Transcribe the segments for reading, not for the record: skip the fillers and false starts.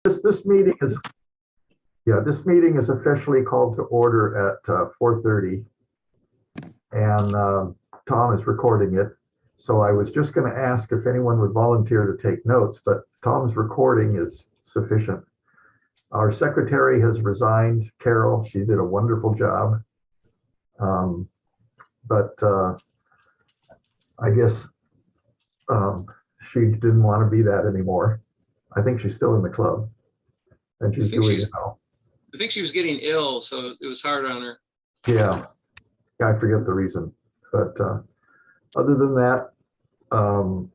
this meeting is, this meeting is officially called to order at 4:30. And Tom is recording it. So I was just going to ask if anyone would volunteer to take notes, but Tom's recording is sufficient. Our secretary has resigned, Carol. She did a wonderful job. But I guess she didn't want to be that anymore. I think she's still in the club and she's doing it now. I think she was getting ill, so it was hard on her. Yeah, I forget the reason. But other than that,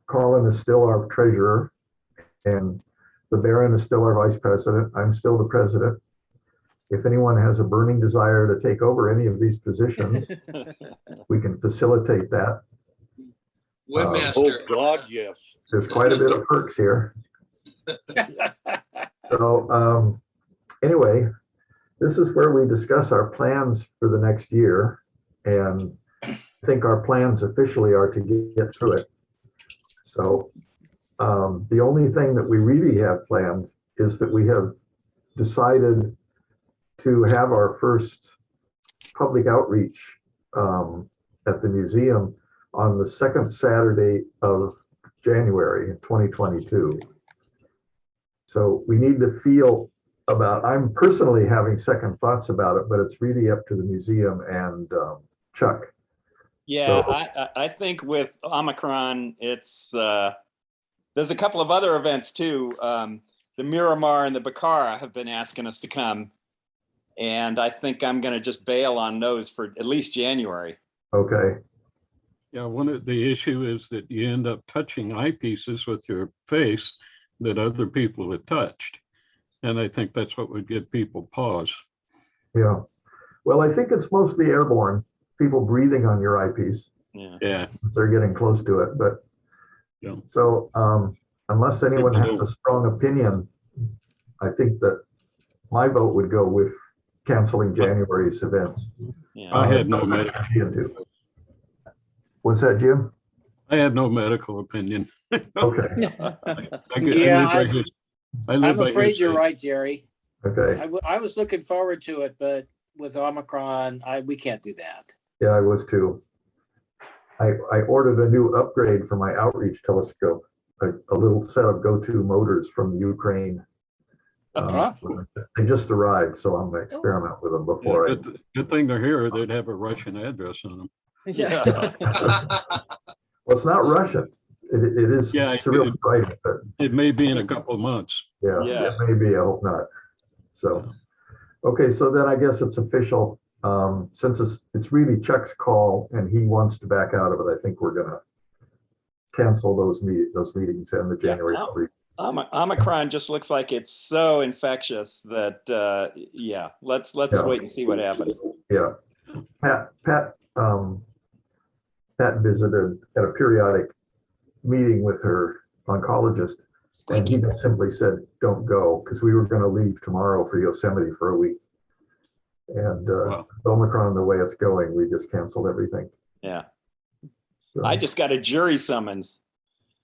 Colin is still our treasurer and the Baron is still our vice president. I'm still the president. If anyone has a burning desire to take over any of these positions, we can facilitate that. Webmaster. Oh God, yes. There's quite a bit of perks here. So anyway, this is where we discuss our plans for the next year. And I think our plans officially are to get through it. So the only thing that we really have planned is that we have decided to have our first public outreach at the museum on the second Saturday of January 2022. So we need to feel about, I'm personally having second thoughts about it, but it's really up to the museum and Chuck. Yeah, So, I think with Omicron, it's there's a couple of other events too. The Miramar and the Bacara have been asking us to come, and I think I'm going to just bail on those for at least January. okay. Yeah, one of the issue is that you end up touching eyepieces with your face that other people have touched. And I think that's what would give people pause. Yeah. Well, I think it's mostly airborne, people breathing on your eyepiece. Yeah. They're getting close to it. But Yeah. so unless anyone has a strong opinion, I think that my vote would go with canceling January's events. Yeah. I had no medical. What's that, Jim? I had no medical opinion. Okay. I'm afraid you're right, Jerry. Okay. I was looking forward to it, but with Omicron, we can't do that. Yeah, I was too. I ordered a new upgrade for my outreach telescope, a little set of go-to motors from Ukraine. They just arrived, so I'm going to experiment with them before. Yeah, good thing they're here. They'd have a Russian address on them. Yeah. Well, it's not Russian. It is Cyrillic writing, but it may be in a couple of months. yeah, it may be. I hope not. So, okay, so then I guess it's official. Since it's really Chuck's call and he wants to back out of it, I think we're going to cancel those meetings and the January. Omicron just looks like it's so infectious that let's wait and see what happens. Yeah, Pat visited at a periodic meeting with her oncologist, and he just simply said, "Don't go," because we were going to leave tomorrow for Yosemite for a week. And Omicron, the way it's going, we just canceled everything. Yeah, So, I just got a jury summons.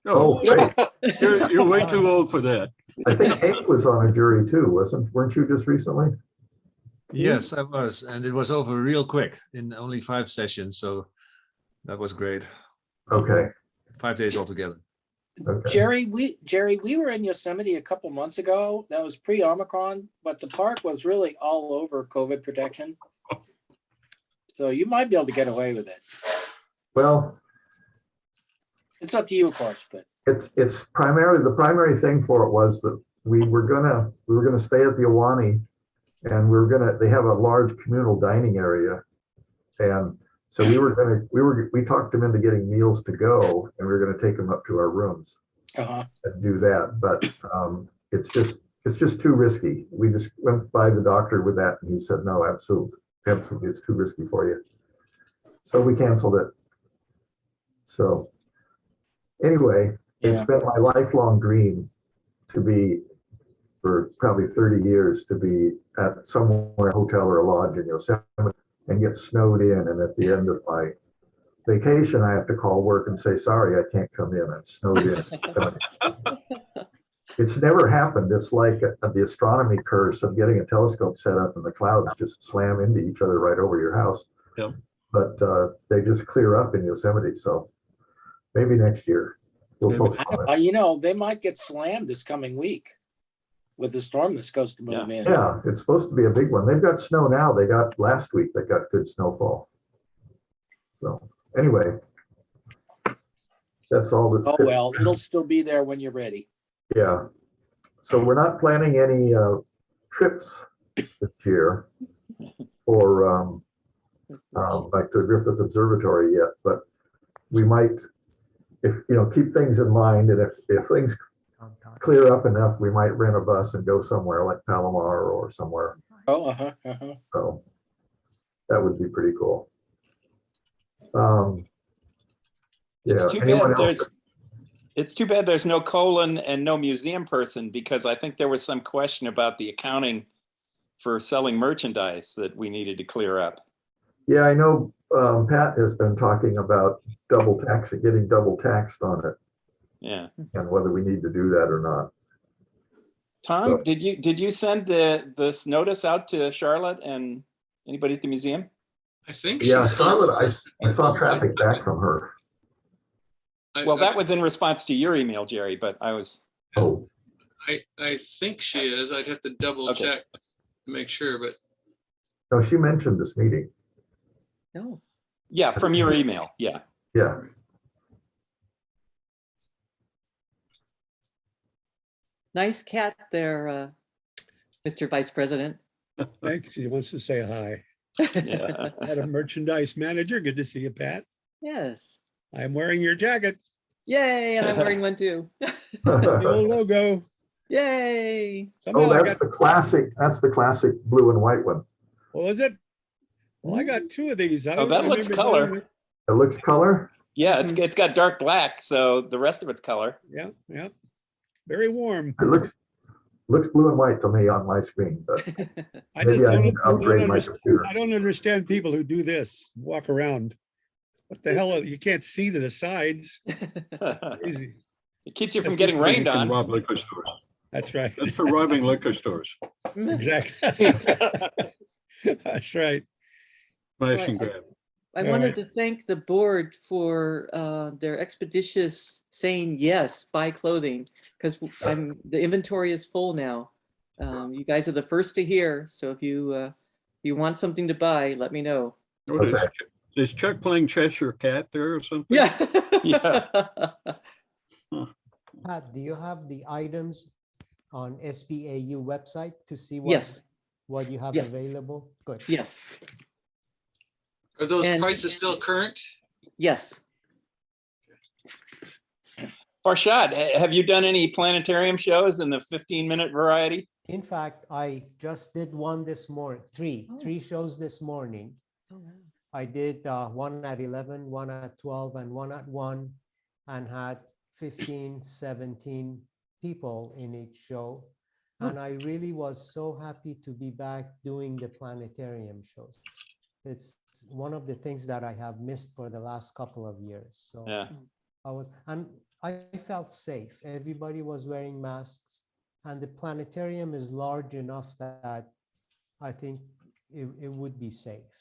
oh, hey, You're way too old for that. I think Hank was on a jury too, weren't you just recently? Yes, I was, and it was over real quick in only 5 sessions, so that was great. Okay. 5 days altogether. Okay. Jerry, we were in Yosemite a couple months ago. That was pre-Omicron, but the park was really all over COVID protection. So you might be able to get away with it. Well, it's up to you, of course, but it's primarily the primary thing for it was that we were gonna stay at the Ahwahnee, and they have a large communal dining area, and so we talked them into getting meals to go, and we were going to take them up to our rooms and do that. But it's just too risky. We just went by the doctor with that, and he said, no, absolutely, it's too risky for you. So we canceled it. So anyway, it's been my lifelong dream to be, for probably 30 years, to be at somewhere, a hotel or a lodge in Yosemite, and get snowed in, and at the end of my vacation I have to call work and say, sorry, I can't come in, I'm snowed in. It's never happened. It's like the astronomy curse of getting a telescope set up and the clouds just slam into each other right over your house. Yep. But they just clear up in Yosemite. So maybe next year we'll Maybe. postpone it. You know, they might get slammed this coming week with the storm that's supposed to move in. Yeah, it's supposed to be a big one. They've got snow now. They got last week, they got good snowfall. So anyway, that's all that's. Oh, well, it'll still be there when you're ready. Yeah. So we're not planning any trips this year for like the Griffith Observatory yet, but we might, if you know, keep things in mind, and if things clear up enough, we might rent a bus and go somewhere like Palomar or somewhere. Oh, So that would be pretty cool. It's Yeah. too Anyone bad else? it's too bad there's no Colin and no museum person, because I think there was some question about the accounting for selling merchandise that we needed to clear up. Yeah, I know Pat has been talking about getting double taxed on it, Yeah. and whether we need to do that or not. Tom, So- did you send this notice out to Charlotte and anybody at the museum? I think Yeah, she's Charlotte, on. I saw traffic back from her. Well, that was in response to your email, Jerry, but I was, Oh, I think she is. I'd have to double Okay. check to make sure, but no, she mentioned this meeting. No. yeah, from your email. Yeah. Yeah. Nice cat there, Mr. Vice President. Thanks. He wants to say hi. Yeah. Madam Merchandise Manager, good to see you, Pat. Yes. I'm wearing your jacket, Yay, and I'm wearing one too. the old logo. Yay. Somehow Oh, I that's got, the classic blue and white one. what was it? Well, I got two of these. I Oh, don't that looks remember color. doing it. It looks color. Yeah, it's got dark black, so the rest of it's color. Yeah, yeah. Very warm. It looks blue and white to me on my screen, but I maybe just I need to upgrade my understand. computer. I don't understand people who do this, walk around. What the hell? You can't see to the sides. It Crazy. keeps you from getting rained You can on. rob liquor stores. That's right. That's for robbing liquor stores. Exactly. That's right. Smash and grab. I All wanted right. to thank the board for their expeditious saying yes, buy clothing, because the inventory is full now. You guys are the first to hear, so if you want something to buy, let me know. What is, Okay. is Chuck playing Cheshire Cat there or something? Yeah. Yeah. Pat, do you have the items on SBAU website to see Yes, what you have Yes. available? Good. yes, are those And- prices still current? yes. Farshad, have you done any planetarium shows in the 15-minute variety? In fact, I just did one this morning, three shows this morning. Oh, wow. I did one at 11, one at 12, and one at 1, and had 15, 17 people in each show. And I really was so happy to be back doing the planetarium shows. It's one of the things that I have missed for the last couple of years. So Yeah. I felt safe. Everybody was wearing masks, and the planetarium is large enough that I think it would be safe.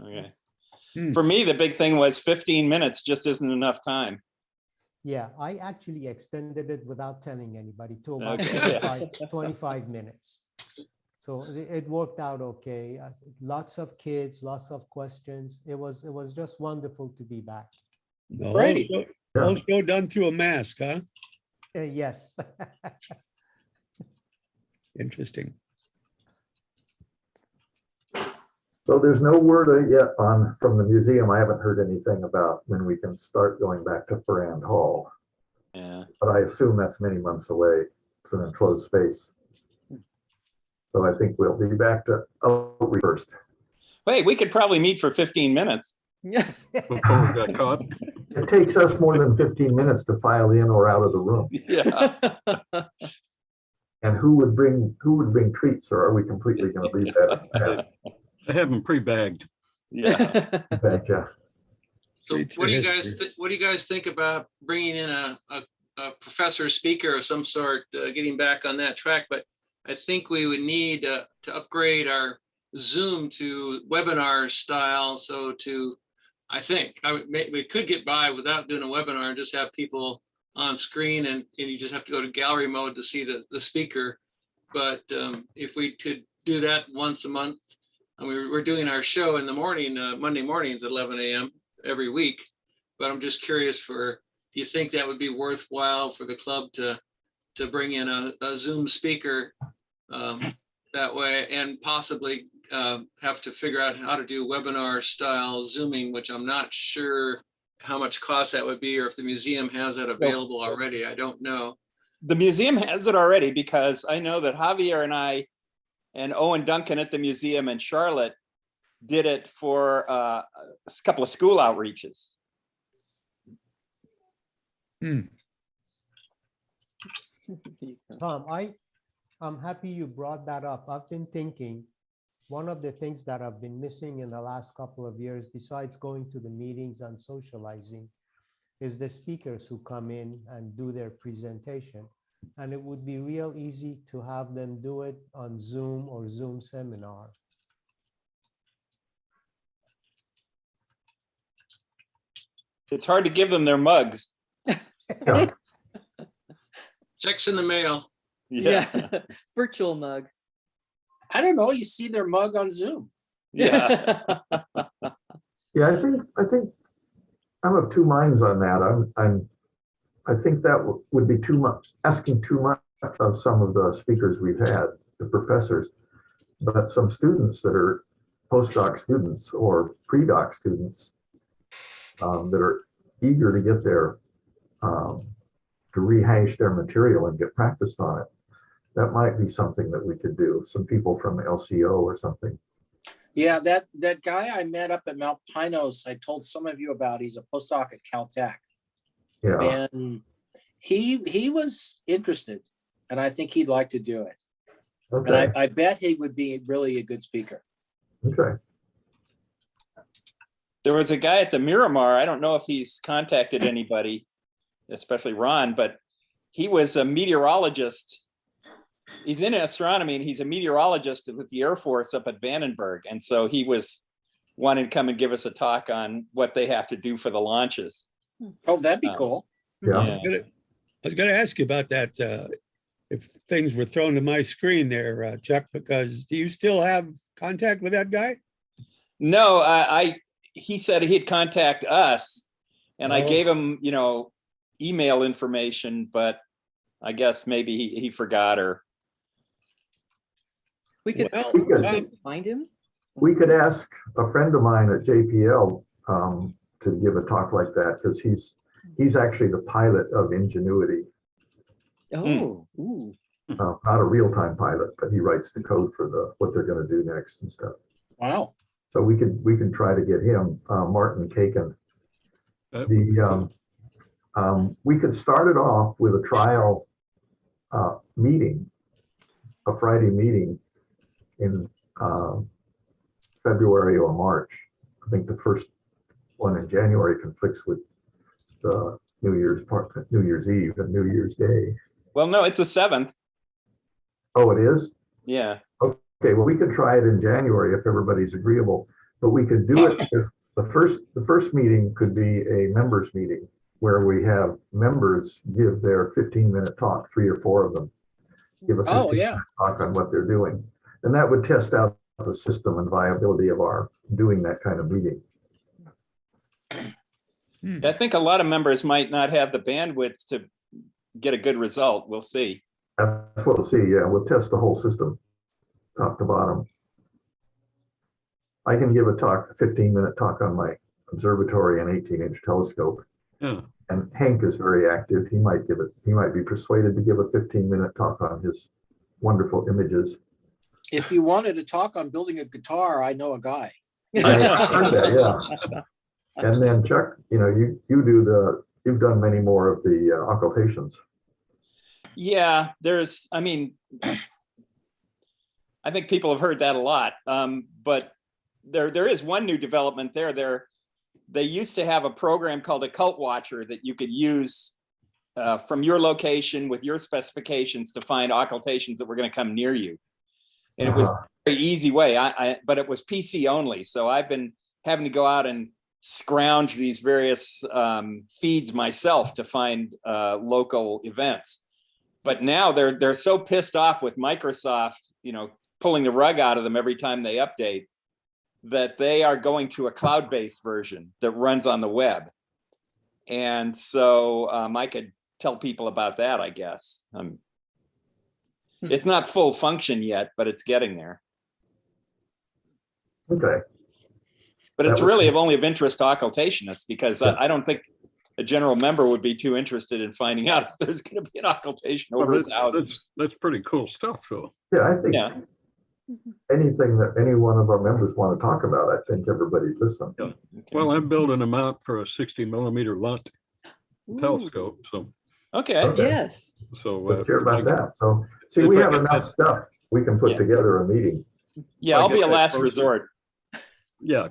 Okay. Hmm. For me, the big thing was 15 minutes just isn't enough time. Yeah, I actually extended it without telling anybody to about Okay. 25 minutes. So it worked out okay. Lots of kids, lots of questions. It was just wonderful to be back. The whole Great. show- whole show done through a mask, huh? Yes. Interesting. So there's no word yet from the museum. I haven't heard anything about when we can start going back to Ferrand Hall, Yeah. but I assume that's many months away. It's an enclosed space. So I think we'll be back to outreach first. Wait, we could probably meet for 15 minutes. Yeah. Before we got caught. It takes us more than 15 minutes to file in or out of the room. Yeah. And who would bring treats, or are we completely going to leave that? I have them pre-bagged. Yeah. Betcha. So Treats what do are you guys, history. what do you guys think about bringing in a professor speaker of some sort, getting back on that track, but I think we would need to upgrade our Zoom to webinar style. So we could get by without doing a webinar and just have people on screen, and you just have to go to gallery mode to see the speaker. But if we could do that once a month, and we're doing our show in the morning, Monday mornings at 11 a.m. every week. But I'm just curious do you think that would be worthwhile for the club to bring in a Zoom speaker that way, and possibly have to figure out how to do webinar style Zooming, which I'm not sure how much cost that would be, or if the museum has that available already. I don't know. The museum has it already, because I know that Javier and I and Owen Duncan at the museum in Charlotte did it for a couple of school outreaches. Tom, I'm happy you brought that up. I've been thinking, one of the things that I've been missing in the last couple of years, besides going to the meetings and socializing, is the speakers who come in and do their presentation. And it would be real easy to have them do it on Zoom or Zoom seminar. It's hard to give them their mugs. Yeah. Checks in the mail. Yeah, virtual mug. I don't know, you see their mug on Zoom. Yeah. Yeah, I think I'm of two minds on that. I think that would be too much, asking too much of some of the speakers we've had, the professors, but some students that are postdoc students or pre-doc students that are eager to get their, to rehash their material and get practiced on it. That might be something that we could do. Some people from LCO or something. Yeah, that guy I met up at Mount Pinos, I told some of you about, he's a postdoc at Caltech. Yeah. And he was interested, and I think he'd like to do it. Okay. And I bet he would be really a good speaker. Okay. There was a guy at the Miramar. I don't know if he's contacted anybody, especially Ron, but he was a meteorologist. He's in astronomy, and he's a meteorologist with the Air Force up at Vandenberg. And so he was wanting to come and give us a talk on what they have to do for the launches. Oh, that'd be cool. Yeah. Yeah. I was gonna ask you about that, if things were thrown to my screen there, Chuck, because do you still have contact with that guy? No, he said he'd contact us, and I Oh. gave him, email information, but I guess maybe he forgot, or We could Well, find him. We could ask a friend of mine at JPL to give a talk like that, because he's actually the pilot of Ingenuity. Oh, ooh. Not a real-time pilot, but he writes the code for what they're going to do next and stuff. Wow. So we can try to get him, Martin Kaken. That would be cool. We could start it off with a trial meeting, a Friday meeting in February or March. I think the first one in January conflicts with the New Year's Eve and New Year's Day. well, no, it's the 7th. Oh, it is? Yeah. Okay, well, we could try it in January if everybody's agreeable, but we could do it if the first meeting could be a members meeting where we have members give their 15-minute talk, 3 or 4 of them. Give a 15-minute talk on what they're doing. And that would test out the system and viability of our doing that kind of meeting. I think a lot of members might not have the bandwidth to get a good result. We'll see. That's what we'll see. Yeah, we'll test the whole system, top to bottom. I can give a 15-minute talk on my observatory and 18-inch telescope. Yeah. And Hank is very active. He might be persuaded to give a 15-minute talk on his wonderful images. If you wanted to talk on building a guitar, I know a guy. I heard that, yeah. And then Chuck, you've done many more of the occultations. Yeah, I think people have heard that a lot. But there is one new development there. They used to have a program called Occult Watcher that you could use from your location with your specifications to find occultations that were going to come near you. And it was a very easy way, but it was PC only. So I've been having to go out and scrounge these various feeds myself to find local events. But now they're so pissed off with Microsoft, pulling the rug out of them every time they update, that they are going to a cloud-based version that runs on the web. And so I could tell people about that, I guess. It's not full function yet, but it's getting there. Okay. But it's really only of interest to occultationists, because I don't think a general member would be too interested in finding out if there's going to be an occultation over his house. That's pretty cool stuff, though. Yeah, I think Yeah. anything that any one of our members want to talk about, I think everybody listen. Yeah. Well, I'm building them out for a 60mm LUT telescope. So, Okay. Yes. so Let's hear about that. So, see, if we I have get enough that- stuff. We can put Yeah. together a meeting. Yeah, I I'll get be a that last first. resort. yeah.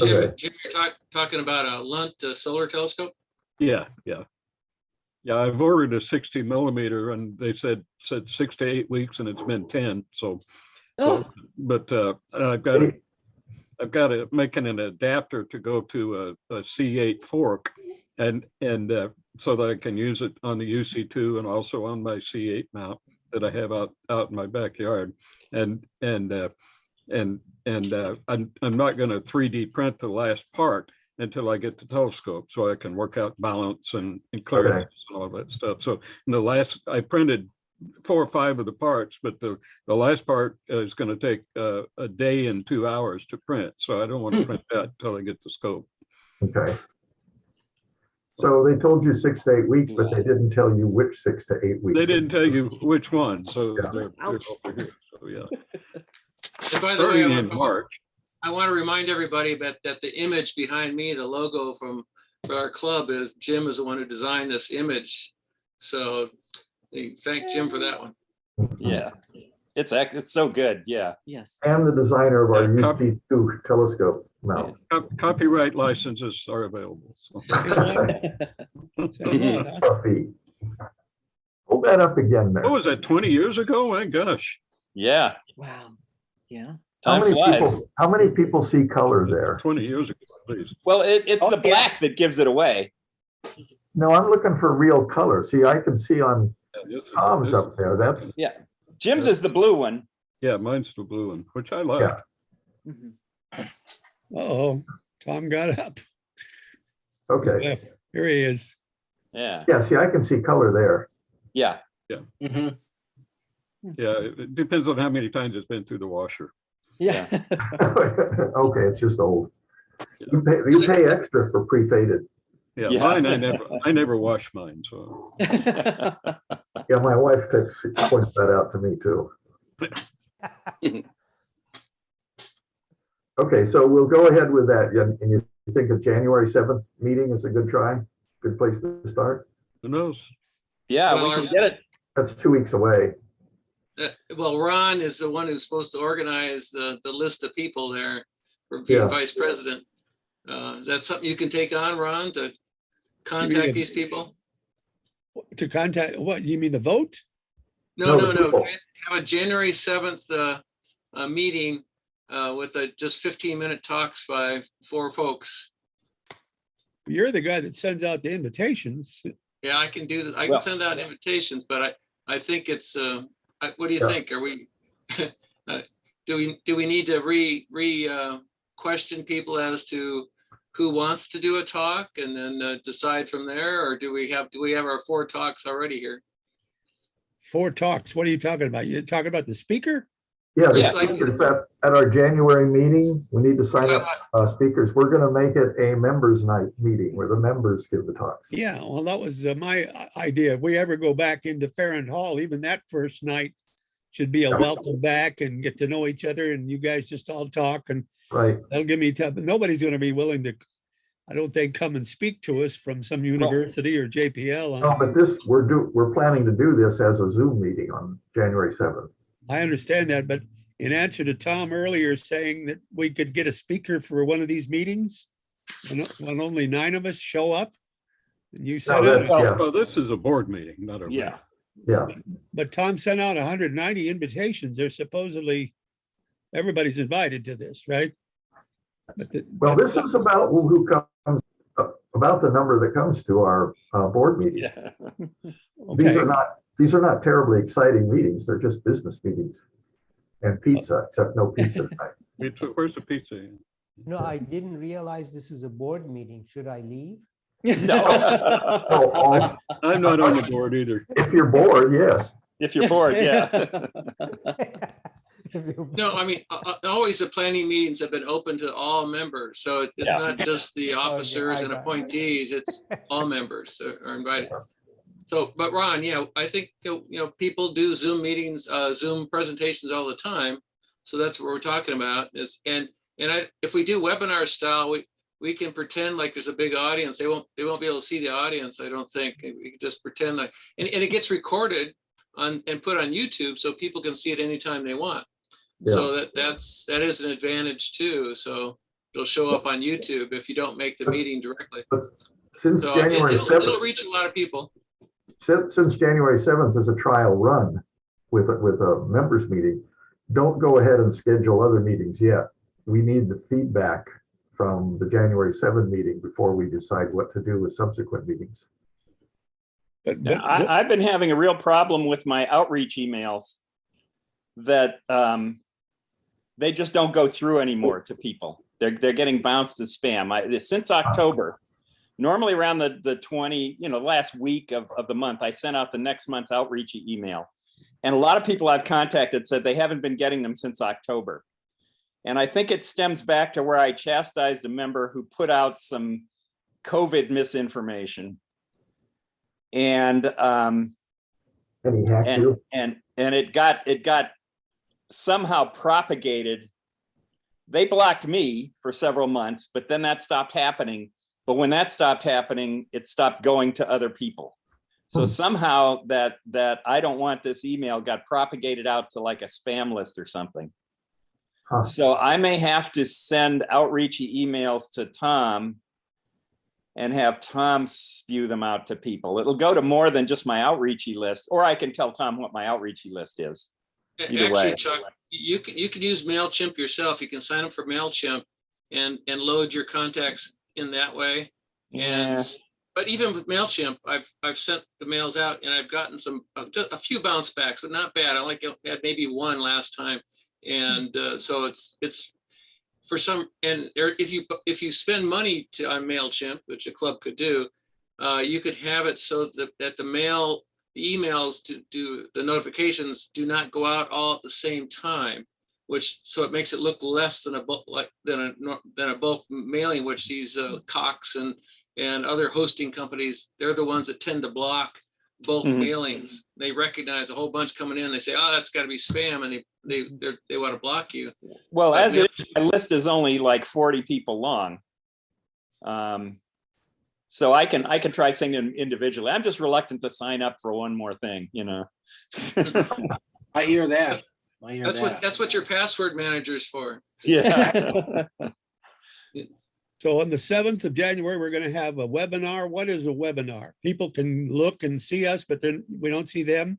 Okay. Jim, you're talking about a Lunt solar telescope? Yeah. I've ordered a 60mm, and they said 6 to 8 weeks, and it's been 10. So, but I've got to making an adapter to go to a C8 fork, and so that I can use it on the UC2 and also on my C8 mount that I have out in my backyard, and I'm not going to 3D print the last part until I get the telescope, so I can work out balance and clearness and all that stuff. So in the last, I printed 4 or 5 of the parts, but the last part is going to take a day and 2 hours to print. So I don't want to print that until I get the scope. Okay. So they told you 6 to 8 weeks, but they didn't tell you which 6 to 8 weeks. They didn't tell you which one, so Yeah. they're Ouch. over here. So yeah, And by the way, starting in March. I want to remind everybody that the image behind me, the logo for our club, is Jim is the one who designed this image. So thank Jim for that one. Yeah. It's so good. Yeah. Yes. And the designer of our Yeah, copy- UC2 telescope mount. Copyright licenses are available. So. Puffy. Hold that up again there. What was that, 20 years ago? My gosh. Yeah. Wow. Yeah. Time flies. How many people see color there? 20 years ago, at least. Well, it's the Oh, yeah. black that gives it away. No, I'm looking for real color. See, I can see on Yeah, Tom's up there. That's, Jim's is the blue one. Yeah, mine's the blue one, which I like. Yeah. Mhm. Oh, Tom got up. okay. Yeah, here he is. Yeah. Yeah, see, I can see color there. Yeah. Mhm. Yeah, it depends on how many times it's been through the washer. Yeah. Okay, it's just old. You pay extra for pre-faded. Yeah, Yeah. mine, I never wash mine, so. Yeah, my wife points that out to me too. Okay, so we'll go ahead with that. And you think of January 7th meeting is a good try? Good place to start? Who knows? Yeah, Well, we can get it. That's 2 weeks away. Well, Ron is the one who's supposed to organize the list of people there for being Yeah. vice president. Is that something you can take on, Ron, to contact these people? To contact, what, you mean the vote? No, No, the people. Have a January 7th meeting with just 15-minute talks by 4 folks. You're the guy that sends out the invitations. Yeah, I can do this. I can Well- send out invitations, but I think it's, what do you Yeah. think? Are we, do we need to question people as to who wants to do a talk and then decide from there? Or do we have our 4 talks already here? 4 talks. What are you talking about? You're talking about the speaker? Yeah, the Yeah. speakers at our January meeting, we need to sign up speakers. We're gonna make it a members night meeting where the members give the talks. Yeah, well, that was my idea. If we ever go back into Farron Hall, even that first night should be a welcome back and get to know each other, and you guys just all talk, and Right, that'll give me time. Nobody's going to be willing to, I don't think, come and speak to us from some university or JPL. no, but we're planning to do this as a Zoom meeting on January 7th. I understand that, but in answer to Tom earlier saying that we could get a speaker for one of these meetings, when only 9 of us show up, You No, sent that's, out, yeah, Well, this is a board meeting, not a. Yeah. yeah. but Tom sent out 190 invitations. They're supposedly, everybody's invited to this, right? Well, this is about who comes, about the number that comes to our board meetings. Yeah. Okay. These are not terribly exciting meetings. They're just business meetings. And pizza, except no pizza tonight. Where's the pizza? No, I didn't realize this is a board meeting. Should I leave? No. Oh, I'm not on the board either. if you're bored, yes. If you're bored, yeah. No, I mean, always the planning meetings have been open to all members. So it's Yeah. not just the officers I and got it. appointees, it's all members are invited. So, but Ron, yeah, I think, people do Zoom meetings, Zoom presentations all the time. So that's what we're talking about is, if we do webinar style, we can pretend like there's a big audience. They won't be able to see the audience. I don't think. We can just pretend like, and it gets recorded and put on YouTube so people can see it anytime they want. Yeah. So that is an advantage too. So it'll show up on YouTube if you don't make the meeting directly. But since So January it'll 7th, reach a lot of people. since January 7th is a trial run with a members meeting, don't go ahead and schedule other meetings yet. We need the feedback from the January 7th meeting before we decide what to do with subsequent meetings. Now, I've been having a real problem with my outreach emails that they just don't go through anymore to people. They're getting bounced as spam. Since October, normally around the 20, last week of the month, I sent out the next month's outreach email. And a lot of people I've contacted said they haven't been getting them since October. And I think it stems back to where I chastised a member who put out some COVID misinformation. And Any hack you? and it got somehow propagated. They blocked me for several months, but then that stopped happening. But when that stopped happening, it stopped going to other people. So somehow that I don't want this email got propagated out to like a spam list or something. Huh. So I may have to send outreachy emails to Tom and have Tom spew them out to people. It'll go to more than just my outreachy list, or I can tell Tom what my outreachy list is. Either Actually, way. Chuck, you can use MailChimp yourself. You can sign up for MailChimp and load your contacts in that way. Yeah. But even with MailChimp, I've sent the mails out and I've gotten just a few bounce backs, but not bad. I had maybe one last time. And so it's for some, and if you spend money on MailChimp, which a club could do, you could have it so that the emails to do the notifications do not go out all at the same time, so it makes it look less than a bulk mailing, which these Cox and other hosting companies, they're the ones that tend to block bulk mailings. They recognize a whole bunch coming in. They say, "Oh, that's got to be spam," and they want to block you. Well, But as it is, my list is only like 40 people long. So I can try sending them individually. I'm just reluctant to sign up for one more thing, I hear that. That's what your password manager is for. Yeah. So on the 7th of January, we're going to have a webinar. What is a webinar? People can look and see us, but then we don't see them.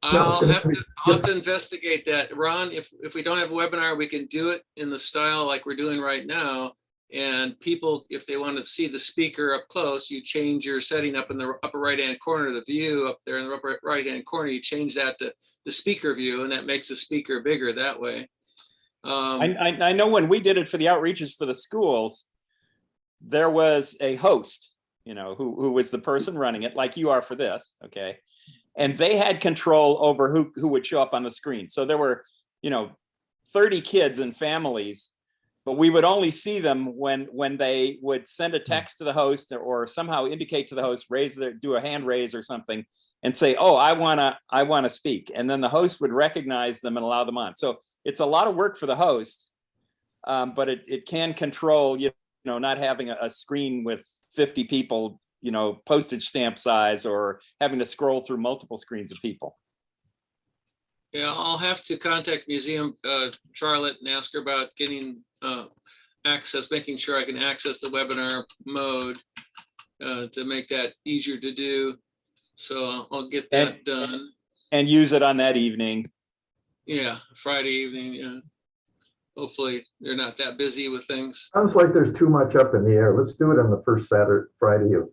I'll have to investigate that, Ron. If we don't have a webinar, we can do it in the style like we're doing right now. And people, if they want to see the speaker up close, you change your setting up in the upper right-hand corner, the view up there in the upper right-hand corner, you change that to the speaker view, and that makes the speaker bigger that way. I know when we did it for the outreaches for the schools, there was a host, who was the person running it, like you are for this, okay? And they had control over who would show up on the screen. So there were, 30 kids and families, but we would only see them when they would send a text to the host or somehow indicate to the host, do a hand raise or something, and say, "Oh, I wanna speak," and then the host would recognize them and allow them on. So it's a lot of work for the host, but it can control, not having a screen with 50 people, postage stamp size, or having to scroll through multiple screens of people. Yeah, I'll have to contact Museum Charlotte and ask her about getting access, making sure I can access the webinar mode. to make that easier to do. So I'll get that done. And use it on that evening. Yeah, Friday evening, yeah. Hopefully they're not that busy with things. Sounds like there's too much up in the air. Let's do it on the first Friday of,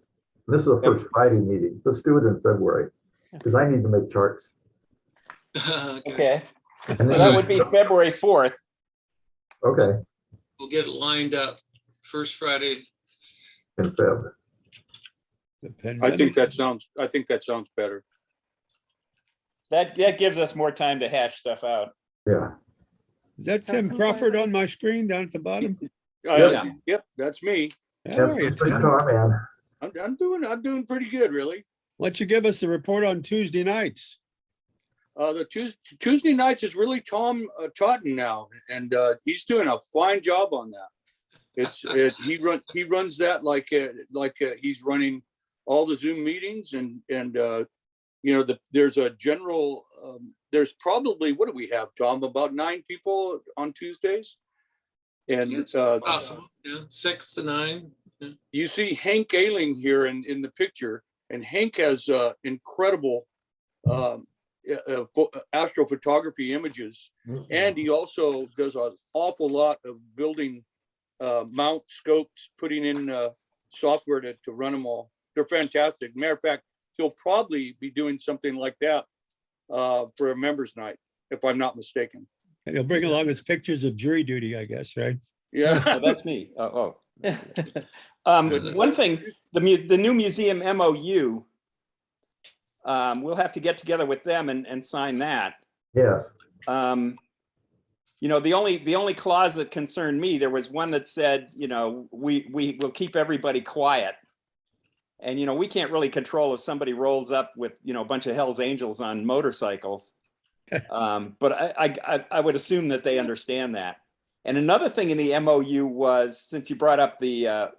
this is the first Friday meeting. Let's do it in February, because I need to make charts. Okay. And So then that would be February 4th. Okay, We'll get it lined up first Friday. in Feb. I think that sounds better. That gives us more time to hash stuff out. Yeah. Is that Sounds Tim so Crawford violent. on my screen down at the bottom? Yep, that's me. That's All right, the Tim. car, man. I'm doing pretty good, really. Why don't you give us a report on Tuesday nights? The Tuesday nights is really Tom Totten now, and he's doing a fine job on that. He runs that like he's running all the Zoom meetings, and there's a general. There's probably, what do we have, Tom? About 9 people on Tuesdays, and It's possible, yeah, 6 to 9. Yeah. you see Hank Ailing here in the picture, and Hank has incredible astrophotography images, and he also does an awful lot of building mount scopes, putting in software to run them all. They're fantastic. Matter of fact, he'll probably be doing something like that for a members night, if I'm not mistaken. And he'll bring along his pictures of jury duty, I guess, right? Yeah. Oh, that's me. One thing, the new museum MOU, we'll have to get together with them and sign that. Yes. The only clause that concerned me, there was one that said, we will keep everybody quiet. And, we can't really control if somebody rolls up with, a bunch of Hell's Angels on motorcycles. But I would assume that they understand that. And another thing in the MOU was, since you brought up the,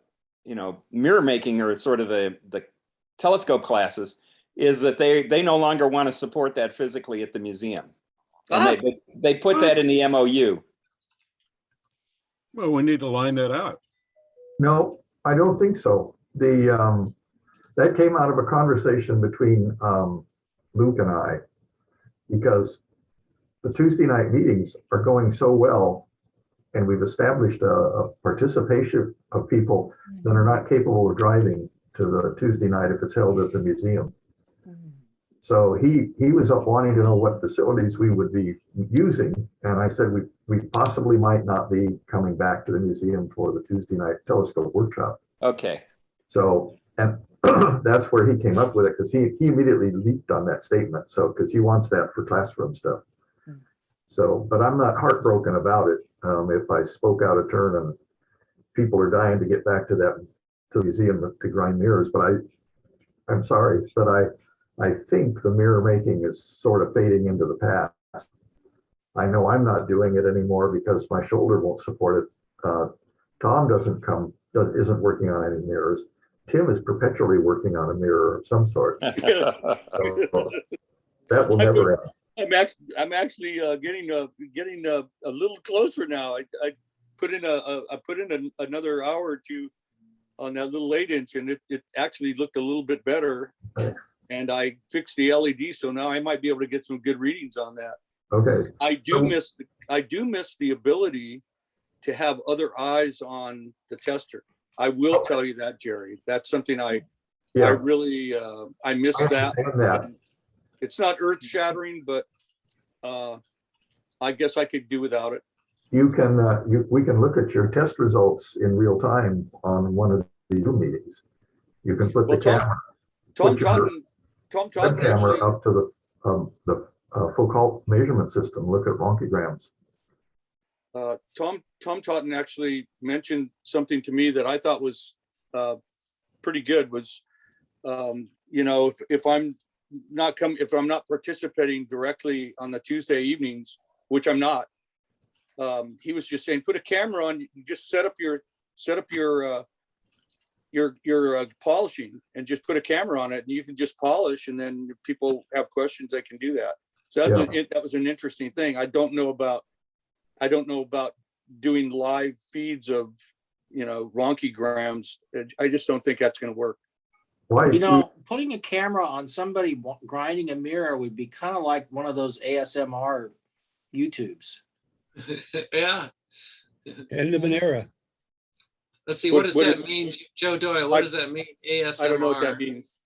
mirror making, or sort of the telescope classes, is that they no longer want to support that physically at the museum. And they put that in the MOU. Well, we need to line that out. No, I don't think so. That came out of a conversation between Luke and I, because the Tuesday night meetings are going so well, and we've established a participation of people that are not capable of driving to the Tuesday night if it's held at the museum. So he was up wanting to know what facilities we would be using, and I said we possibly might not be coming back to the museum for the Tuesday night telescope workshop. Okay. So, and that's where he came up with it, because he immediately leaped on that statement. So, because he wants that for classroom stuff. So, but I'm not heartbroken about it. If I spoke out of turn and people are dying to get back to the museum to grind mirrors, but I'm sorry, but I think the mirror making is sort of fading into the past. I know I'm not doing it anymore because my shoulder won't support it. Tom isn't working on any mirrors. Tim is perpetually working on a mirror of some sort. So, that will never end. I'm actually getting a little closer now. I put in another hour or two on that little 8-inch, and it actually looked a little bit better. And I fixed the LED, so now I might be able to get some good readings on that. Okay. I do miss the ability to have other eyes on the tester. I will tell you that, Jerry. That's something I really I miss that. It's not earth shattering, but I guess I could do without it. You can we can look at your test results in real time on one of the Zoom meetings. You can put the camera. Tom Totten camera up to the Foucault measurement system. Look at wonkigrams. Tom Totten actually mentioned something to me that I thought was pretty good. Was if I'm not participating directly on the Tuesday evenings, which I'm not, he was just saying, put a camera on. You just set up your polishing and just put a camera on it, and you can just polish, and then if people have questions, they can do that. So that was an interesting thing. I don't know about doing live feeds of wonkigrams. I just don't think that's going to work. Why? You know, putting a camera on somebody grinding a mirror would be kind of like one of those ASMR YouTubes. Yeah. End of an era. Let's see, What- what does what that is- mean, Joe Doyle? What does that mean? ASMR. I don't know what that means.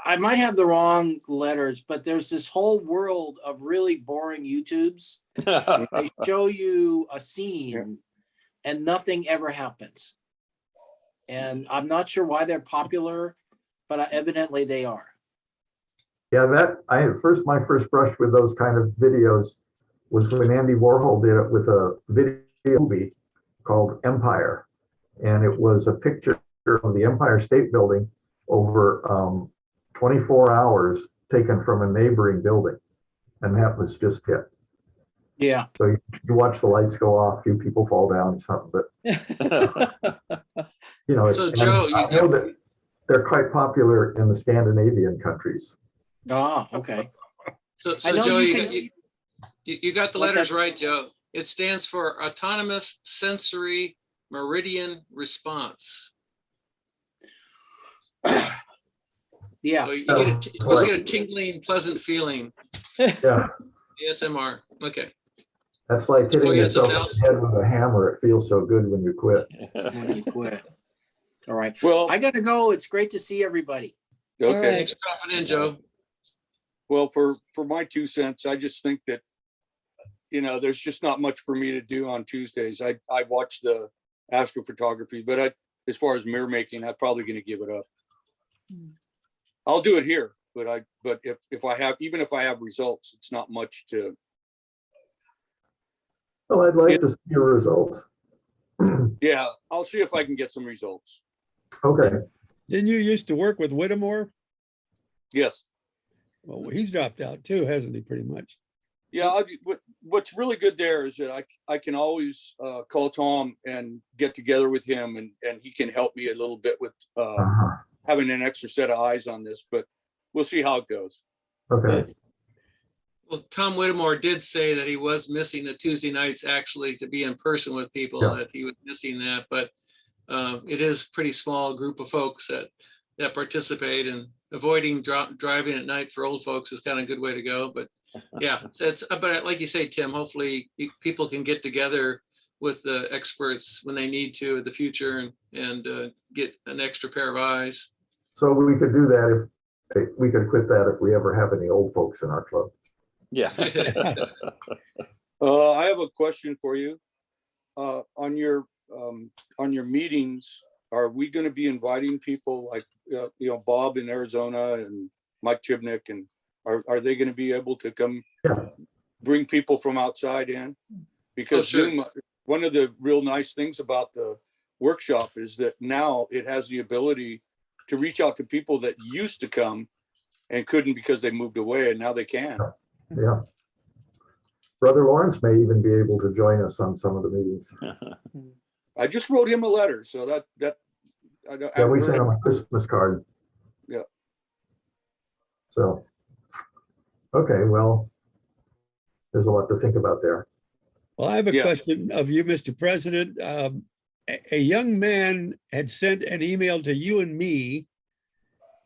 I might have the wrong letters, but there's this whole world of really boring YouTubes. They show you a scene and nothing ever happens. And I'm not sure why they're popular, but evidently they are. Yeah, my first brush with those kind of videos was when Andy Warhol did it with a video movie called Empire. And it was a picture of the Empire State Building over 24 hours taken from a neighboring building. And that was just it. Yeah. So you watch the lights go off, a few people fall down, something, but you know, So, and Joe, I know that they're quite popular in the Scandinavian countries. Oh, okay. So I know Joe, you you, can- got, you got the What's letters that? right, Joe. It stands for Autonomous Sensory Meridian Response. Yeah. So you're supposed to get a tingling, pleasant feeling. Yeah, ASMR. Okay. that's like hitting Oh, yeah, yourself something in else? the head with a hammer. It feels so good when you quit. When you quit. All right. Well, I got to go. It's great to see everybody. okay. right. Thanks for dropping in, Joe. Well, for my 2 cents, I just think that, you know, there's just not much for me to do on Tuesdays. I watch the astrophotography, but as far as mirror making, I'm probably going to give it up. I'll do it here, but if I have results, it's not much to. Well, I'd like to see your results. Yeah, I'll see if I can get some results. Okay, Didn't you used to work with Whittemore? Yes. Well, he's dropped out too, hasn't he, pretty much? Yeah, what's really good there is that I can always call Tom and get together with him, and he can help me a little bit with having an extra set of eyes on this, but we'll see how it goes. okay. Well, Tom Whittemore did say that he was missing the Tuesday nights actually to be in person with people, Yeah. that he was missing that, but it is a pretty small group of folks that participate, and avoiding driving at night for old folks is kind of a good way to go. But yeah, but like you say, Tim, hopefully people can get together with the experts when they need to in the future and get an extra pair of eyes. So we could do that if we could quit that if we ever have any old folks in our club. Yeah. I have a question for you. On your meetings, are we going to be inviting people like Bob in Arizona and Mike Chibnik, and are they going to be able to come bring people from outside in? Because sure. Zoom, one of the real nice things about the workshop is that now it has the ability to reach out to people that used to come and couldn't because they moved away, and now they can. Yeah. Brother Lawrence may even be able to join us on some of the meetings. I just wrote him a letter, so that Yeah, we sent him a Christmas card. Yeah. So, okay, well, there's a lot to think about there. Well, I have a Yeah. question of you, Mr. President. A young man had sent an email to you and me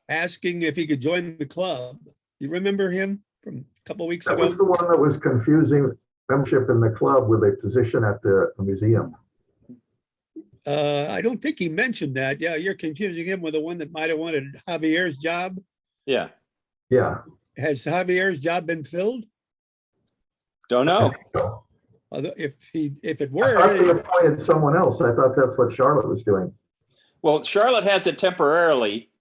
asking if he could join the club. You remember him from a couple of weeks That ago? was the one that was confusing membership in the club with a position at the museum. I don't think he mentioned that. Yeah, you're confusing him with the one that might have wanted Javier's job. Yeah. Yeah. Has Javier's job been filled? Don't know. Although if it I thought they were, appointed someone else. I thought that's what Charlotte was doing. Well, Charlotte has it temporarily.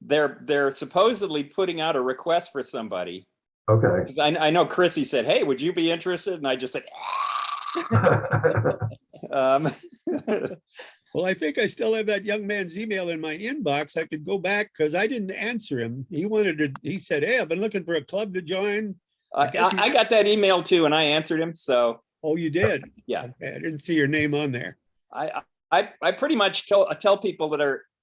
They're supposedly putting out a request for somebody. Okay. I know Chrissy said, "Hey, would you be interested?" And I just said, well, I think I still have that young man's email in my inbox. I could go back because I didn't answer him. He said, "Hey, I've been looking for a club to join." I got that email too, and I answered him. So Oh, you did? yeah, Okay, I didn't see your name on there. I pretty much tell people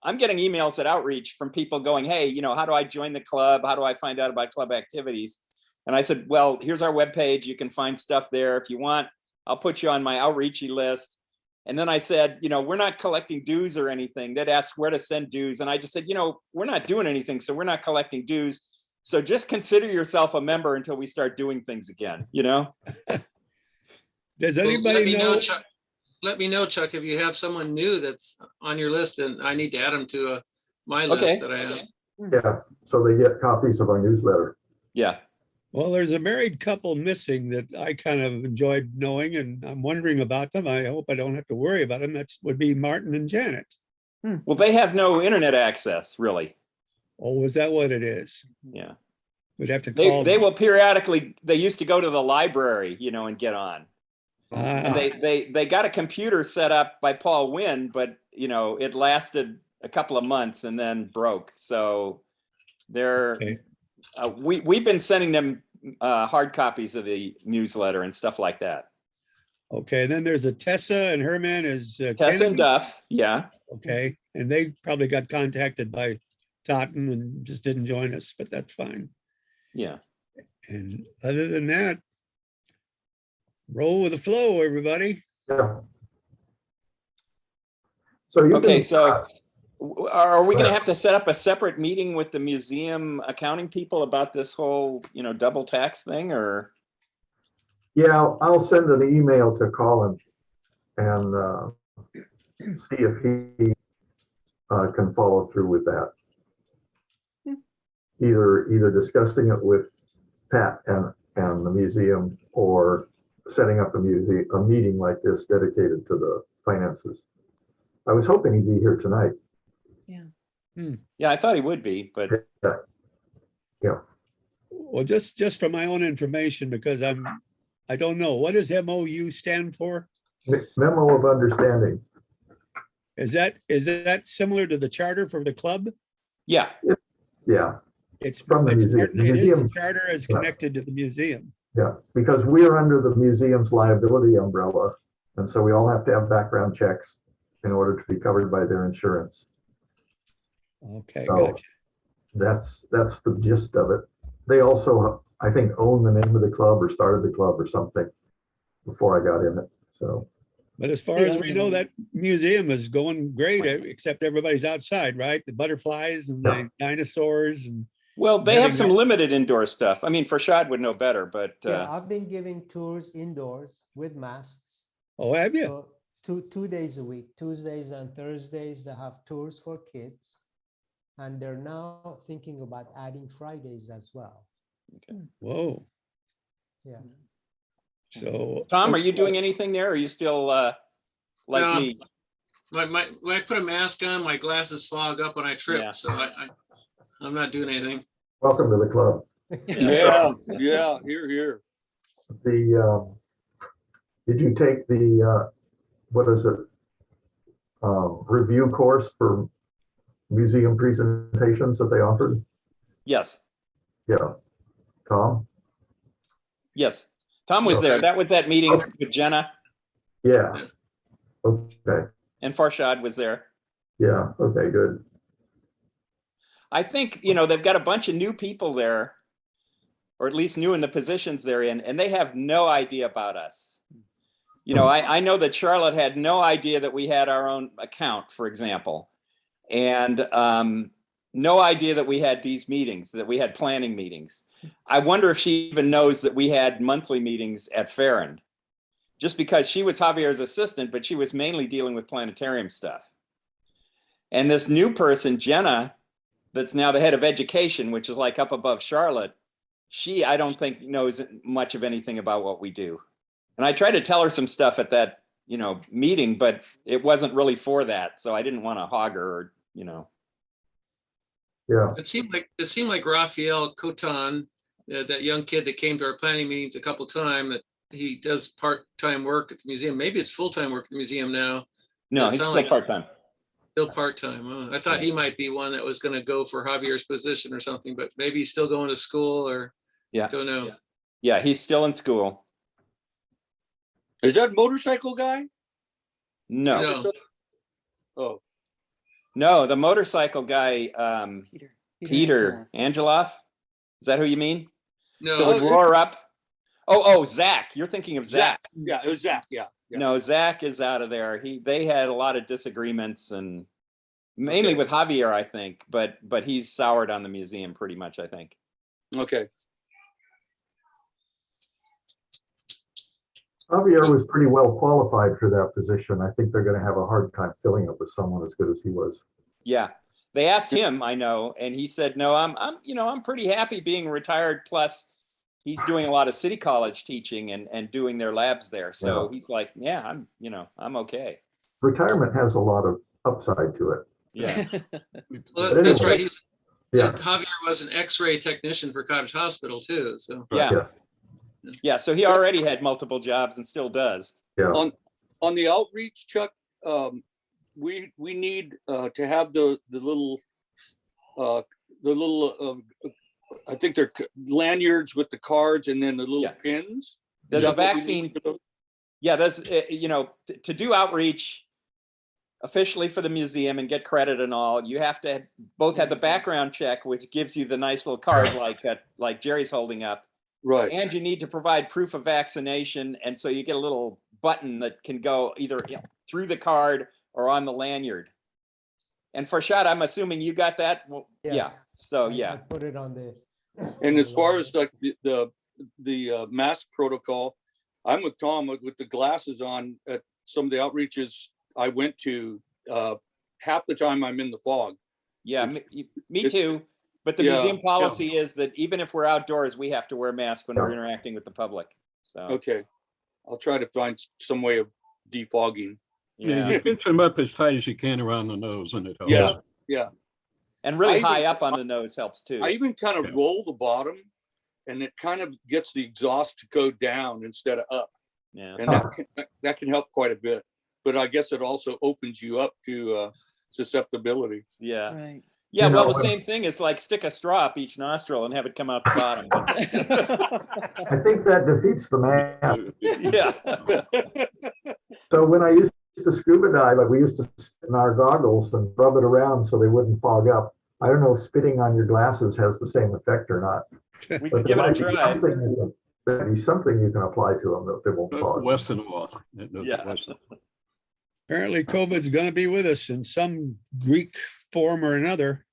I'm getting emails at outreach from people going, "Hey, how do I join the club? How do I find out about club activities?" And I said, "Well, here's our webpage. You can find stuff there if you want. I'll put you on my outreachy list. And then I said, we're not collecting dues or anything. They'd asked where to send dues. And I just said, we're not doing anything, so we're not collecting dues. So just consider yourself a member until we start doing things again, Does Well, anybody know? Chuck. Let me know, Chuck, if you have someone new that's on your list, and I need to add them to my list Okay. that I have. Yeah, so they get copies of our newsletter. Yeah. Well, there's a married couple missing that I kind of enjoyed knowing, and I'm wondering about them. I hope I don't have to worry about them. Would be Martin and Janet. Well, they have no internet access, really. Oh, is that what it is? Yeah. We'd have to They call. will periodically, they used to go to the library, and get on. And they got a computer set up by Paul Wynn, but it lasted a couple of months and then broke. So they're Okay. we've been sending them hard copies of the newsletter and stuff like that. Okay, and then there's a Tessa, and her man is Tessa Kennedy? and Duff, yeah. Okay, and they probably got contacted by Totten and just didn't join us, but that's fine. Yeah. And other than that, roll with the flow, everybody. Yeah. So you Okay, can, so are we going to have to set up a separate meeting with the museum accounting people about this whole, double tax thing, or? yeah, I'll send an email to Colin and see if he can follow through with that. Either discussing it with Pat and the museum, or setting up a meeting like this dedicated to the finances. I was hoping he'd be here tonight. Yeah, I thought he would be, but Yeah. Well, just for my own information, because I don't know, what does MOU stand for? Memo of understanding. Is that similar to the charter for the club? yeah. Yeah, It's From the museum. it The is, the museum- charter is Yeah. connected to the museum. yeah, because we are under the museum's liability umbrella, and so we all have to have background checks in order to be covered by their insurance. Okay, So gotcha. that's the gist of it. They also, I think, own the name of the club or started the club or something before I got in it. So But as far as we know, that museum is going great, except everybody's outside, right? The butterflies and the dinosaurs and. Well, they Yeah, have some exactly. limited indoor stuff. I mean, Farshad would know better, but Yeah, I've been giving tours indoors with masks. Oh, have you? So two days a week, Tuesdays and Thursdays, they have tours for kids. And they're now thinking about adding Fridays as well. Whoa. Yeah. So. Tom, are you doing anything there? Or are you still like No. me? When I put a mask on, my glasses fog up when I trip, Yeah. so I'm not doing anything. welcome to the club. Yeah, here. Did you take the, what is it? Review course for museum presentations that they offered? Yes. Yeah. Tom? Yes. Tom was there. Okay. That was that meeting with Jenna, Yeah. Okay. and Farshad was there. Yeah. Okay, good. I think, they've got a bunch of new people there, or at least new in the positions they're in, and they have no idea about us. I know that Charlotte had no idea that we had our own account, for example, and no idea that we had these meetings, that we had planning meetings. I wonder if she even knows that we had monthly meetings at Farron, just because she was Javier's assistant, but she was mainly dealing with planetarium stuff. And this new person, Jenna, that's now the head of education, which is like up above Charlotte, I don't think knows much of anything about what we do. And I tried to tell her some stuff at that, meeting, but it wasn't really for that. So I didn't want to hog her, or. Yeah. It seemed like Raphael Coton, that young kid that came to our planning meetings a couple times, that he does part-time work at the museum. Maybe it's full-time work at the museum now. No, That he's sound still like- part-time. Still part-time. I thought he might be one that was going to go for Javier's position or something, but maybe he's still going to school, or Yeah. don't know. Yeah, he's still in school. Is that motorcycle guy? No, No. Oh, no, the motorcycle guy, Peter Angeloff. Is that who you mean? That No, would roar up? Oh, Zach. You're thinking of Zach. Yeah, it was Zach. Yeah. Yeah. No, Zach is out of there. They had a lot of disagreements, and mainly Okay. with Javier, I think, but he's soured on the museum pretty much, I think. Okay. Javier was pretty well qualified for that position. I think they're going to have a hard time filling it with someone as good as he was. Yeah. They asked him, I know, and he said, no, I'm pretty happy being retired. Plus he's doing a lot of city college teaching and doing their labs there. So he's like, yeah, I'm okay. Retirement has a lot of upside to it. Yeah. Well, But that's anyway, right. Yeah. Javier was an X-ray technician for Cottage Hospital too. So Yeah. Yeah. So he already had multiple jobs and still does. Yeah. On the outreach, Chuck, we need to have the little I think they're lanyards with the cards and then the little pins. There's Is a that what we vaccine. need for those? Yeah, there's, to do outreach officially for the museum and get credit and all, you have to both have the background check, which gives you the nice little card like Jerry's holding up. Right. And you need to provide proof of vaccination. And so you get a little button that can go either through the card or on the lanyard. And for Shad, I'm assuming you got that? Well, Yes. Yeah. So, I yeah. put it on the. And as far as like the mask protocol, I'm with Tom with the glasses on at some of the outreaches I went to. Half the time I'm in the fog. Yeah, me too. But the museum policy is that even if we're outdoors, we have to wear masks when we're interacting with the public. So, Okay. I'll try to find some way of defogging. Yeah, you pinch them up as tight as you can around the nose and it helps. Yeah. Yeah. And really I high even- up on the nose helps too. I even kind of roll the bottom and it kind of gets the exhaust to go down instead of up. Yeah. And that can help quite a bit. But I guess it also opens you up to susceptibility. Yeah. Right. Yeah, You well, know, the same thing is like stick a straw up each nostril and have it come out the bottom. I think that defeats the math. Yeah. So when I used to scuba dive, we used to spit in our goggles and rub it around so they wouldn't fog up. I don't know if spitting on your glasses has the same effect or not. We But can give there it a might be try. something you can apply to them that they won't fog. Less than all. Yeah. Apparently COVID's gonna be with us in some Greek form or another.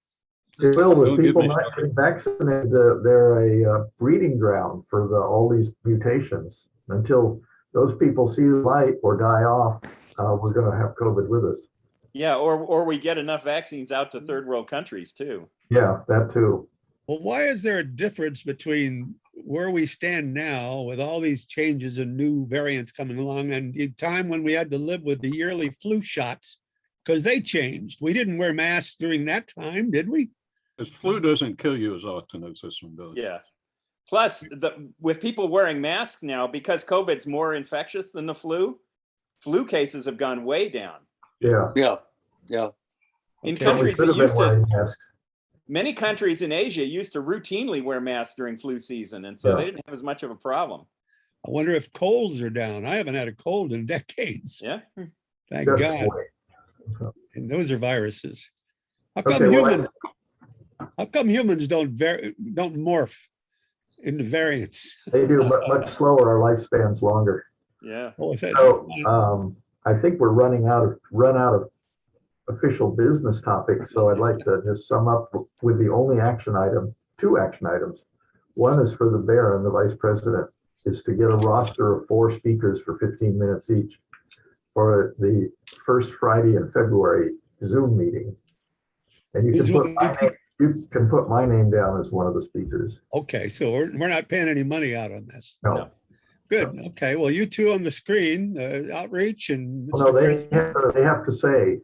It will, with Don't give people me not stuff. getting vaccinated, they're a breeding ground for all these mutations. Until those people see the light or die off, we're gonna have COVID with us. Yeah, or we get enough vaccines out to third world countries too. Yeah, that too. Well, why is there a difference between where we stand now with all these changes and new variants coming along and the time when we had to live with the yearly flu shots? Because they changed. We didn't wear masks during that time, did we? Because flu doesn't kill you as often as this one does. Yes. Plus, with people wearing masks now, because COVID's more infectious than the flu cases have gone way down. Yeah. Yeah. Yeah. In Okay. We countries could that have been used to, wearing masks. many countries in Asia used to routinely wear masks during flu season, and so Yeah. they didn't have as much of a problem. I wonder if colds are down. I haven't had a cold in decades. Yeah. Thank Just God. wait. And those are viruses. How Okay, come well, humans don't morph into variants? they do, but much slower. Our lifespan's longer. Yeah. Oh, is that- So I think we're run out of official business topics. So I'd like to just sum up with the only two action items. One is for the mayor and the vice president is to get a roster of 4 speakers for 15 minutes each for the first Friday in February Zoom meeting. And you can put my name down as one of the speakers. Okay, so we're not paying any money out on this. No, Good. Okay, well, you two on the screen, outreach and. no, Mr. they President. have to say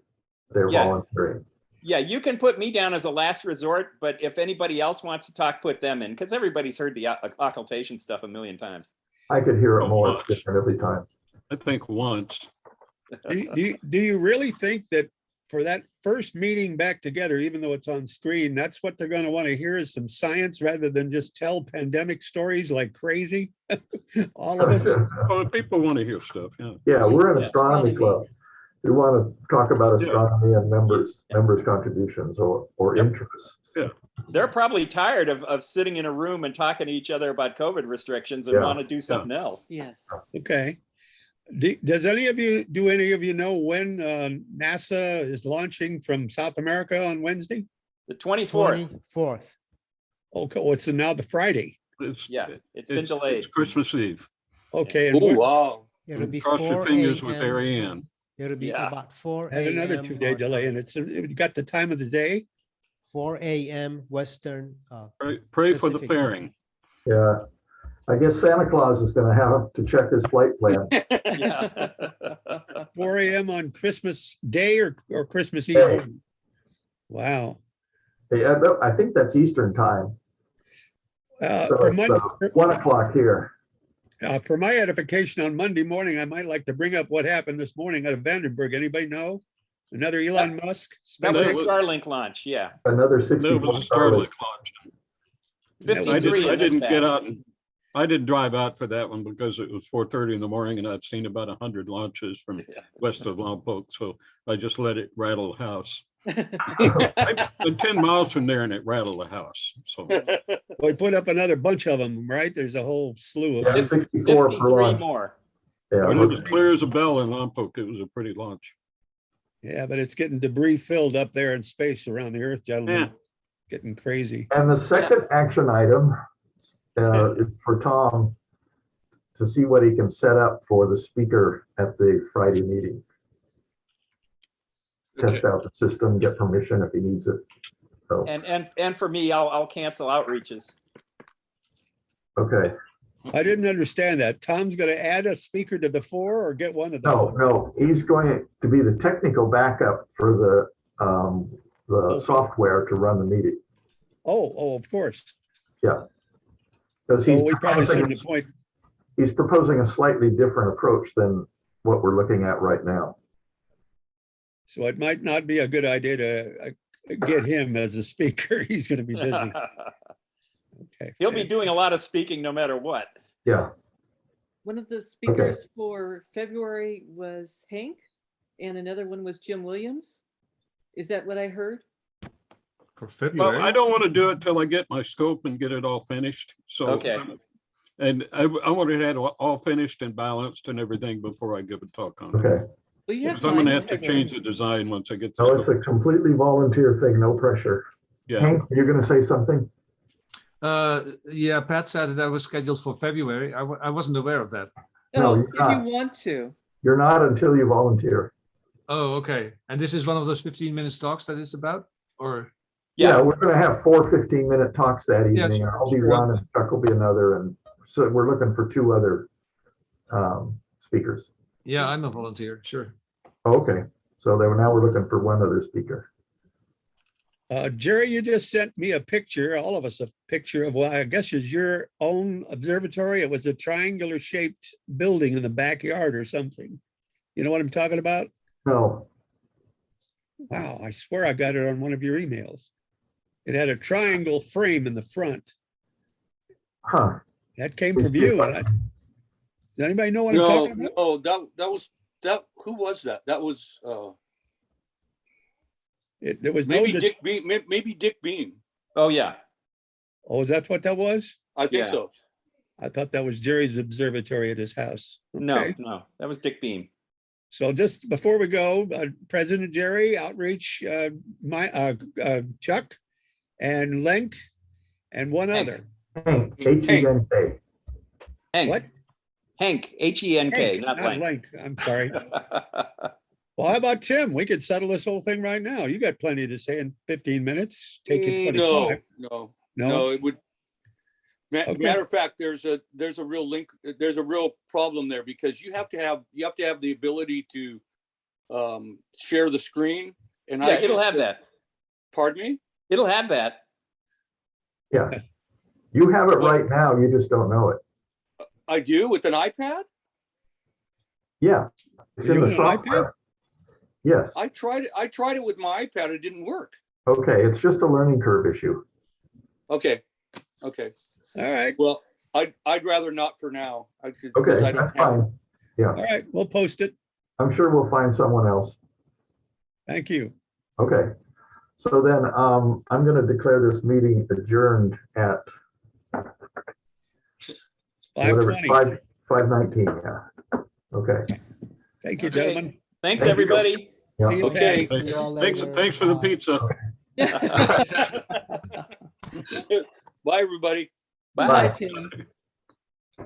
they're Yeah. volunteering. Yeah, you can put me down as a last resort, but if anybody else wants to talk, put them in, because everybody's heard the occultation stuff a million times. I could hear it more. It's different every time. I think once. Do you really think that for that first meeting back together, even though it's on screen, that's what they're going to want to hear is some science rather than just tell pandemic stories like crazy? All of us. Well, people want to hear stuff, yeah. Yeah, we're an Yeah, astronomy astronomy. club. We want to talk about Yeah. astronomy and members' contributions or Yep. interests. Yeah. They're probably tired of sitting in a room and talking to each other about COVID restrictions and Yeah. want to do something else. Yes. Okay. Does any of you know when NASA is launching from South America on Wednesday? The 24th. 24th. Okay, well, it's now the Friday. Yeah, it's been delayed. It's Christmas Eve. Okay, and Oh, wow. It'll be Cross your 4 fingers with a.m. Ariane. It'll be Yeah. about 4 and another a.m. 2-day our delay, time. and it got the time of the day. 4 a.m. Western. Pray for the Pacific time. pairing. Yeah. I guess Santa Claus is gonna have to check his flight plan. Yeah. 4 a.m. on Christmas Day or Christmas Eve. Day. Wow. Yeah, no, I think that's Eastern time. So For it's 1 o'clock here. for my edification on Monday morning, I might like to bring up what happened this morning out of Vandenberg. Anybody know? Another Elon Musk? That was a SpaceX? Starlink launch, yeah. Another That 64 was a Starlink launch. That was- 53 I in didn't get dispatch. out and I didn't drive out for that one because it was 4:30 in the morning and I'd seen about 100 launches from Yeah. west of Lompoc. So I just let it rattle the house. I'm 10 miles from there and it rattled the house. So We put up another bunch of them, right? There's a whole slew of Yeah, them. 64 per 53 launch. more. Yeah, when it was clear as a bell in Lompoc, it was a pretty launch. Yeah, but it's getting debris filled up there in space around the Earth, gentlemen. Yeah. Getting crazy. And the second action item is for Tom to see what he can set up for the speaker at the Friday meeting. Test out the system, get permission if he needs it. So, And for me, I'll cancel outreaches. okay. I didn't understand that. Tom's gonna add a speaker to the 4 or get one of the No, 4? no, he's going to be the technical backup for the software to run the meeting. Oh, of course. Yeah. Because So we probably shouldn't appoint. he's proposing a slightly different approach than what we're looking at right now. So it might not be a good idea to get him as a speaker. He's gonna be busy. Okay. He'll be doing a lot of speaking no matter what. Yeah, One of the speakers for February was Hank and another one was Jim Williams. Is that what I heard? For Well, February. I don't want to do it till I get my scope and get it all finished. So, Okay. And I want it all finished and balanced and everything before I give a talk on it. okay. Well, you have Because I'm gonna time have to in February. change the design once I get the So it's scope. a completely volunteer thing, no pressure. Yeah, Hank, you're gonna say something? Yeah, Pat said that I was scheduled for February. I wasn't aware of that. No, No, you're if not. you want to. You're not until you volunteer. Oh, okay. And this is one of those 15-minute talks that it's about, or? Yeah, we're gonna have 4 15-minute talks that Yeah, evening. I'll be sure. one and Chuck will be another. And so we're looking for 2 other speakers. Yeah, I'm a volunteer, sure. Okay, so now we're looking for 1 other speaker. Jerry, you just sent me a picture, all of us a picture of what I guess is your own observatory. It was a triangular shaped building in the backyard or something. You know what I'm talking about? No, Wow, I swear I got it on one of your emails. It had a triangle frame in the front. huh? That came from you. Does anybody know what I'm No, talking about? no, who was that? That was, There was no, maybe Dick Beam, maybe Dick Beam. Oh, yeah. oh, is that what that was? I think Yeah. so. I thought that was Jerry's observatory at his house. No, Okay. no, that was Dick Beam. So just before we go, President Jerry, outreach, Chuck and Lenk and one Hank. other. Hank, H-E-N-K. Hank. What? Hank, H-E-N-K, Hank, not blank. Lenk. I'm sorry. Well, how about Tim? We could settle this whole thing right now. You got plenty to say in 15 minutes. Take you 25. No, it would. Okay. Matter of fact, there's a real link. There's a real problem there because you have to have the ability to share the screen. And Yeah, it'll have that. Pardon me? It'll have that. Yeah. You have it right now, you just don't know it. I do with an iPad. Yeah, it's in You the have an software. Yes, I tried it with my iPad. It didn't work. okay, it's just a learning curve issue. Okay. All right. Well, I'd rather not for now. Okay, that's fine. All right. We'll post it. I'm sure we'll find someone else. Thank you. Okay, so then I'm gonna declare this meeting adjourned at whatever, 5:20. 5:19, yeah. Okay. Thank you, Okay. gentlemen. Thanks, Thank you. everybody. Yeah. See you Okay. then. See you all Thanks, later. thanks for the Bye. pizza. Bye, everybody. Bye. Bye, Bye. Tim.